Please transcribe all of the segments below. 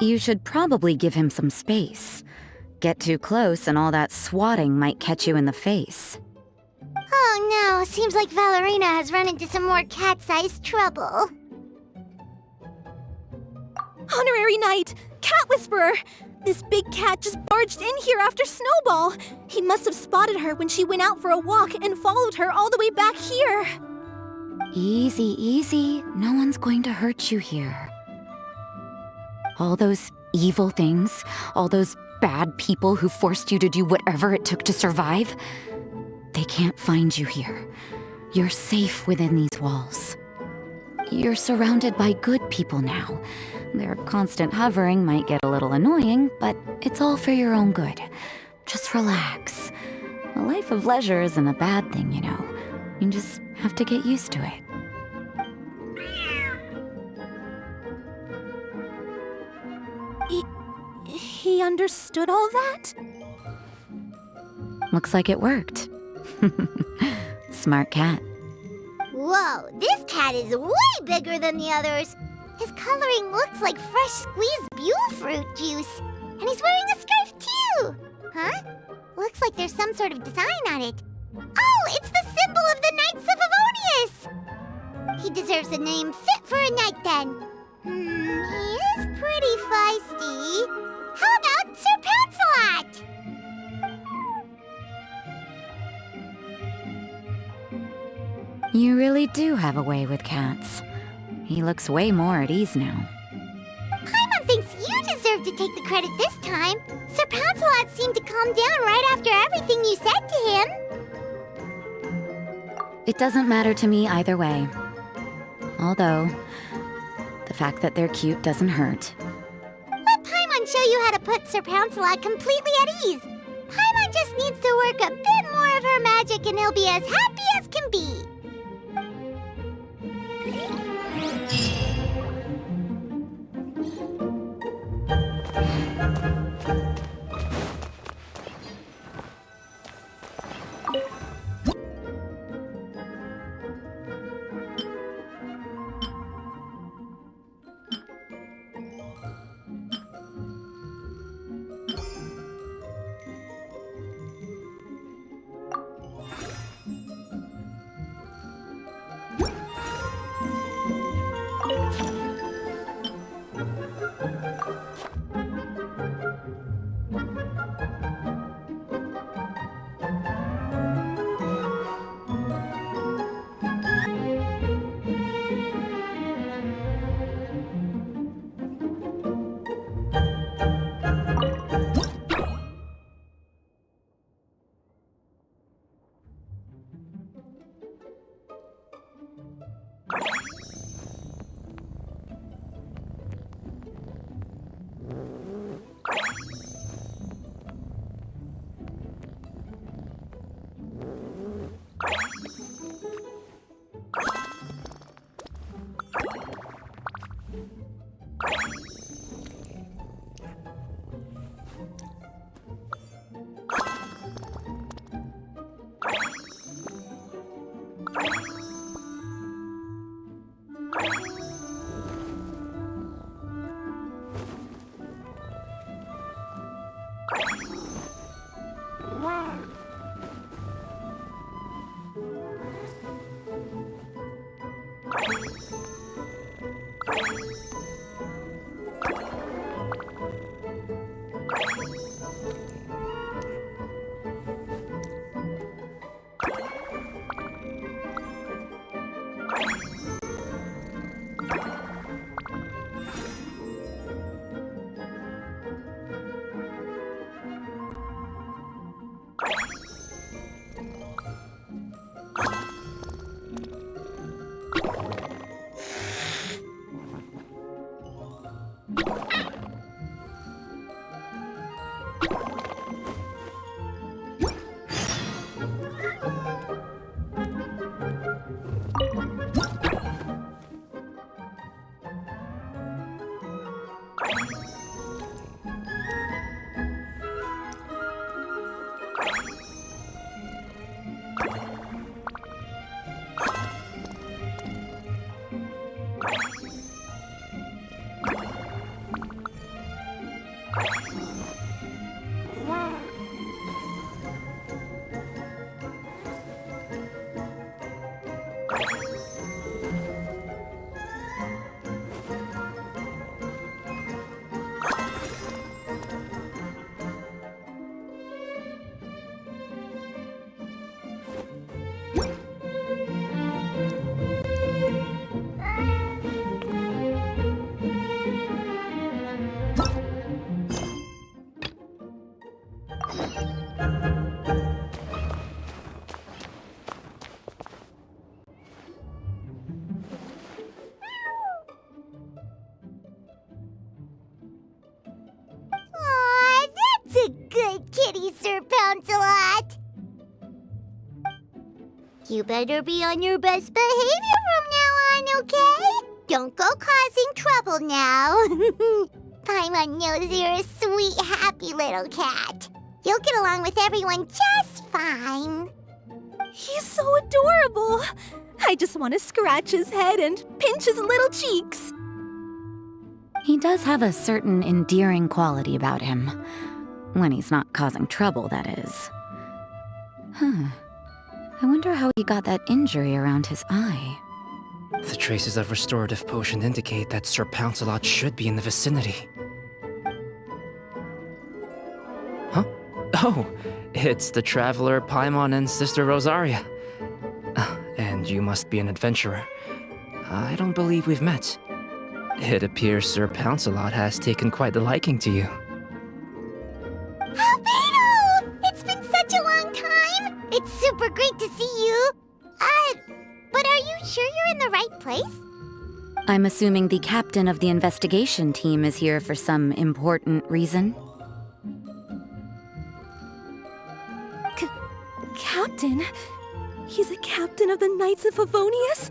You should probably give him some space. Get too close and all that swatting might catch you in the face. Oh no, seems like Valerina has run into some more cat-sized trouble. Honorary Knight! Cat Whisperer! This big cat just barged in here after Snowball! He must have spotted her when she went out for a walk and followed her all the way back here! Easy, easy. No one's going to hurt you here. All those evil things, all those bad people who forced you to do whatever it took to survive, they can't find you here. You're safe within these walls. You're surrounded by good people now. Their constant hovering might get a little annoying, but it's all for your own good. Just relax. A life of leisure isn't a bad thing, you know. You just have to get used to it. He understood all that? Looks like it worked. Smart cat. Whoa, this cat is way bigger than the others. His coloring looks like fresh squeezed Buell fruit juice. And he's wearing a scarf too! Huh? Looks like there's some sort of design on it. Oh, it's the symbol of the Knights of Favonius! He deserves a name fit for a knight then. He is pretty feisty. How about Sir Pouncelot? You really do have a way with cats. He looks way more at ease now. Paimon thinks you deserve to take the credit this time. Sir Pouncelot seemed to calm down right after everything you said to him. It doesn't matter to me either way. Although, the fact that they're cute doesn't hurt. Let Paimon show you how to put Sir Pouncelot completely at ease. Paimon just needs to work a bit more of her magic and he'll be as happy as can be. You better be on your best behavior from now on, okay? Don't go causing trouble now. Paimon knows you're a sweet, happy little cat. You'll get along with everyone just fine. He's so adorable. I just want to scratch his head and pinch his little cheeks. He does have a certain endearing quality about him. When he's not causing trouble, that is. I wonder how he got that injury around his eye. The traces of restorative potion indicate that Sir Pouncelot should be in the vicinity. Huh? Oh, it's the traveler Paimon and Sister Rosaria. And you must be an adventurer. I don't believe we've met. It appears Sir Pouncelot has taken quite the liking to you. Albedo! It's been such a long time! It's super great to see you. But are you sure you're in the right place? I'm assuming the captain of the investigation team is here for some important reason. Captain? He's a captain of the Knights of Favonius?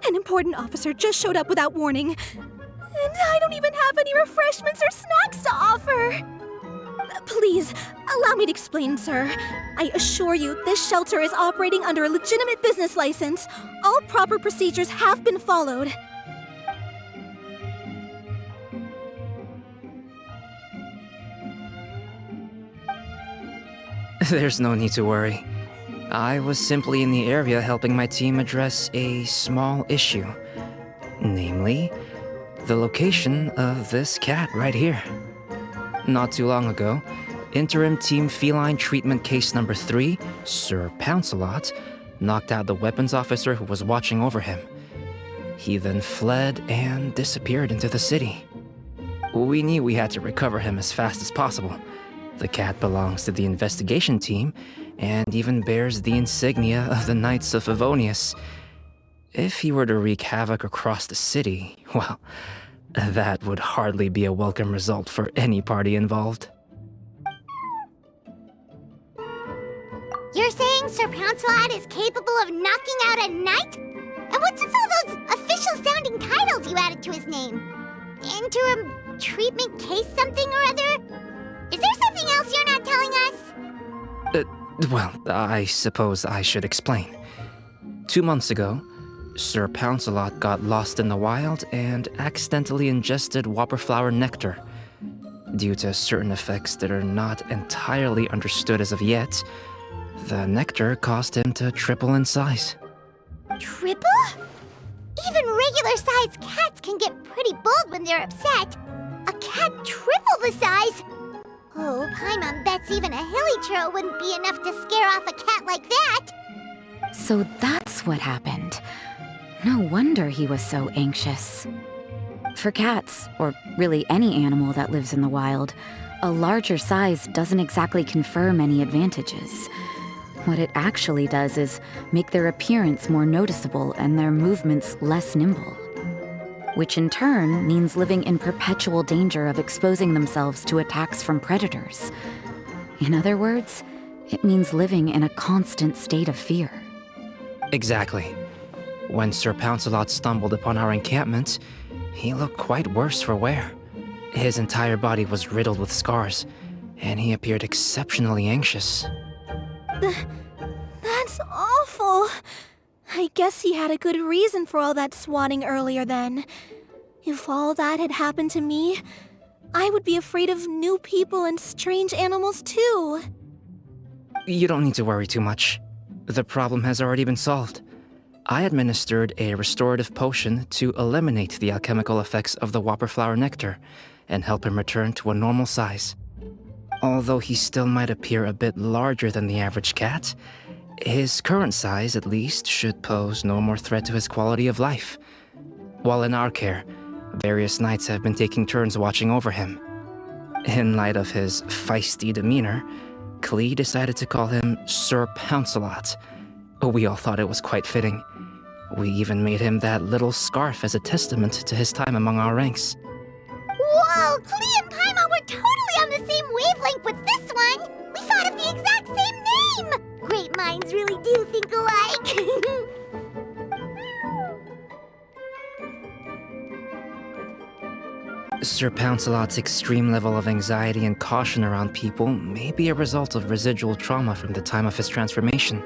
An important officer just showed up without warning. And I don't even have any refreshments or snacks to offer. Please, allow me to explain, sir. I assure you, this shelter is operating under a legitimate business license. All proper procedures have been followed. There's no need to worry. I was simply in the area helping my team address a small issue. Namely, the location of this cat right here. Not too long ago, Interim Team Feline Treatment Case Number 3, Sir Pouncelot, knocked out the weapons officer who was watching over him. He then fled and disappeared into the city. We knew we had to recover him as fast as possible. The cat belongs to the investigation team, and even bears the insignia of the Knights of Favonius. If he were to wreak havoc across the city, well, that would hardly be a welcome result for any party involved. You're saying Sir Pouncelot is capable of knocking out a knight? And what's with all those official-sounding titles you added to his name? Interim treatment case something or other? Is there something else you're not telling us? Well, I suppose I should explain. 2 months ago, Sir Pouncelot got lost in the wild and accidentally ingested whopperflower nectar. Due to certain effects that are not entirely understood as of yet, the nectar caused him to triple in size. Triple? Even regular-sized cats can get pretty bold when they're upset. A cat triple the size? Oh, Paimon bets even a hilly churl wouldn't be enough to scare off a cat like that. So that's what happened. No wonder he was so anxious. For cats, or really any animal that lives in the wild, a larger size doesn't exactly confer many advantages. What it actually does is make their appearance more noticeable and their movements less nimble. Which in turn means living in perpetual danger of exposing themselves to attacks from predators. In other words, it means living in a constant state of fear. Exactly. When Sir Pouncelot stumbled upon our encampment, he looked quite worse for wear. His entire body was riddled with scars, and he appeared exceptionally anxious. That's awful. I guess he had a good reason for all that swatting earlier then. If all that had happened to me, I would be afraid of new people and strange animals too. You don't need to worry too much. The problem has already been solved. I administered a restorative potion to eliminate the alchemical effects of the whopperflower nectar and help him return to a normal size. Although he still might appear a bit larger than the average cat, his current size, at least, should pose no more threat to his quality of life. While in our care, various knights have been taking turns watching over him. In light of his feisty demeanor, Klee decided to call him Sir Pouncelot. We all thought it was quite fitting. We even made him that little scarf as a testament to his time among our ranks. Whoa, Klee and Paimon were totally on the same wavelength with this one! We thought of the exact same name! Great minds really do think alike. Sir Pouncelot's extreme level of anxiety and caution around people may be a result of residual trauma from the time of his transformation.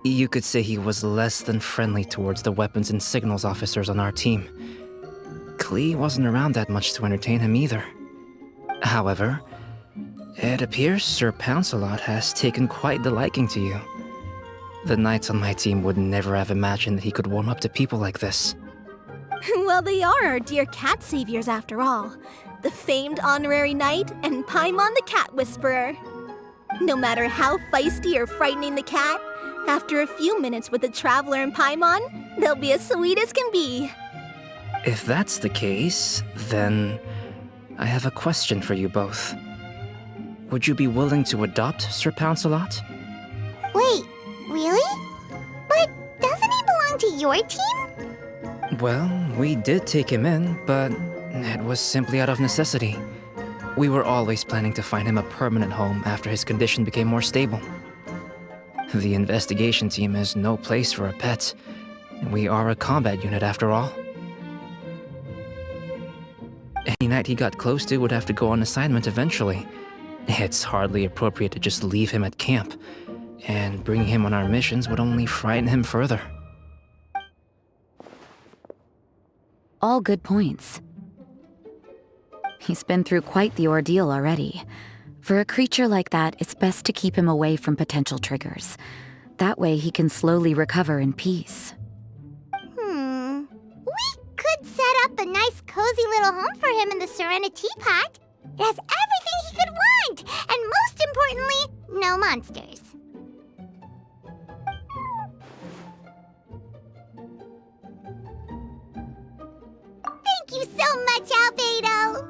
You could say he was less than friendly towards the weapons and signals officers on our team. Klee wasn't around that much to entertain him either. However, it appears Sir Pouncelot has taken quite the liking to you. The knights on my team would never have imagined that he could warm up to people like this. Well, they are our dear cat saviors after all. The famed honorary knight and Paimon the cat whisperer. No matter how feisty or frightening the cat, after a few minutes with the traveler and Paimon, they'll be as sweet as can be. If that's the case, then I have a question for you both. Would you be willing to adopt Sir Pouncelot? Wait, really? But doesn't he belong to your team? Well, we did take him in, but it was simply out of necessity. We were always planning to find him a permanent home after his condition became more stable. The investigation team is no place for a pet. We are a combat unit after all. Any knight he got close to would have to go on assignment eventually. It's hardly appropriate to just leave him at camp, and bringing him on our missions would only frighten him further. All good points. He's been through quite the ordeal already. For a creature like that, it's best to keep him away from potential triggers. That way he can slowly recover in peace. We could set up a nice cozy little home for him in the Genshinimpact. It has everything he could want, and most importantly, no monsters. Thank you so much, Albedo!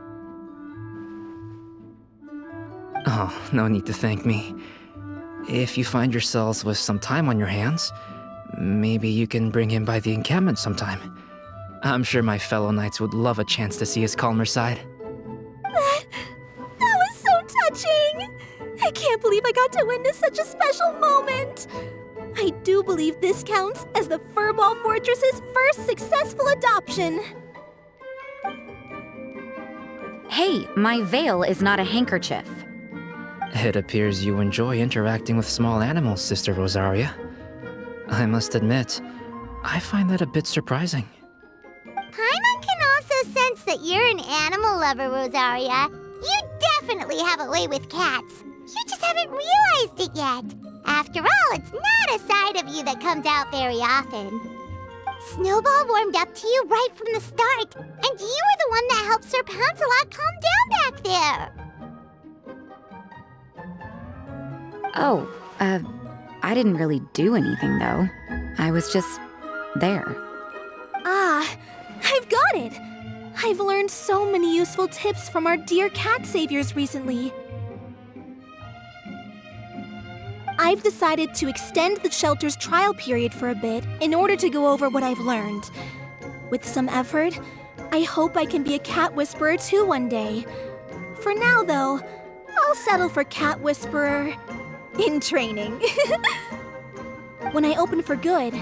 Oh, no need to thank me. If you find yourselves with some time on your hands, maybe you can bring him by the encampment sometime. I'm sure my fellow knights would love a chance to see his calmer side. That was so touching! I can't believe I got to witness such a special moment! I do believe this counts as the Furball Fortress's first successful adoption. Hey, my veil is not a handkerchief. It appears you enjoy interacting with small animals, Sister Rosaria. I must admit, I find that a bit surprising. Paimon can also sense that you're an animal lover, Rosaria. You definitely have a way with cats. You just haven't realized it yet. After all, it's not a side of you that comes out very often. Snowball warmed up to you right from the start, and you were the one that helped Sir Pouncelot calm down back there. Oh, I didn't really do anything though. I was just there. Ah, I've got it! I've learned so many useful tips from our dear cat saviors recently. I've decided to extend the shelter's trial period for a bit in order to go over what I've learned. With some effort, I hope I can be a cat whisperer too one day. For now, though, I'll settle for cat whisperer in training. When I open for good,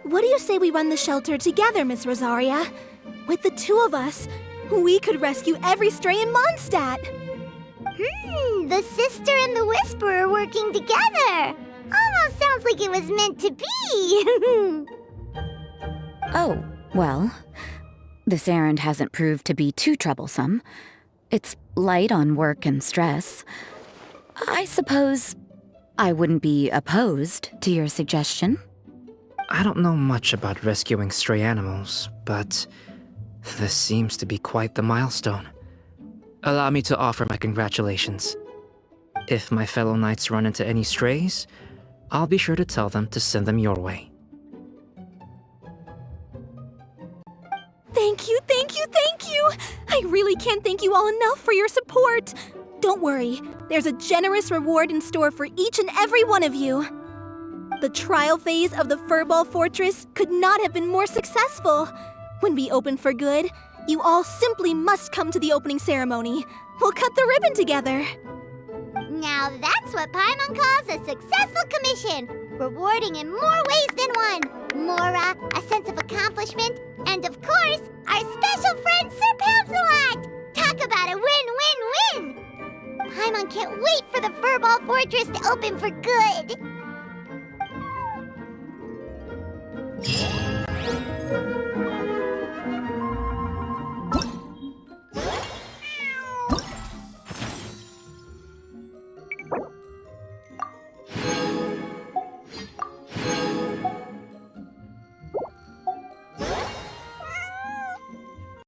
what do you say we run the shelter together, Miss Rosaria? With the two of us, we could rescue every stray in Mondstadt. The sister and the whisperer working together. Almost sounds like it was meant to be. Oh, well, this errand hasn't proved to be too troublesome. It's light on work and stress. I suppose I wouldn't be opposed to your suggestion. I don't know much about rescuing stray animals, but this seems to be quite the milestone. Allow me to offer my congratulations. If my fellow knights run into any strays, I'll be sure to tell them to send them your way. Thank you, thank you, thank you! I really can't thank you all enough for your support. Don't worry, there's a generous reward in store for each and every one of you. The trial phase of the Furball Fortress could not have been more successful. When we open for good, you all simply must come to the opening ceremony. We'll cut the ribbon together. Now that's what Paimon calls a successful commission, rewarding in more ways than one. Mora, a sense of accomplishment, and of course, our special friend Sir Pouncelot! Talk about a win-win-win! Paimon can't wait for the Furball Fortress to open for good!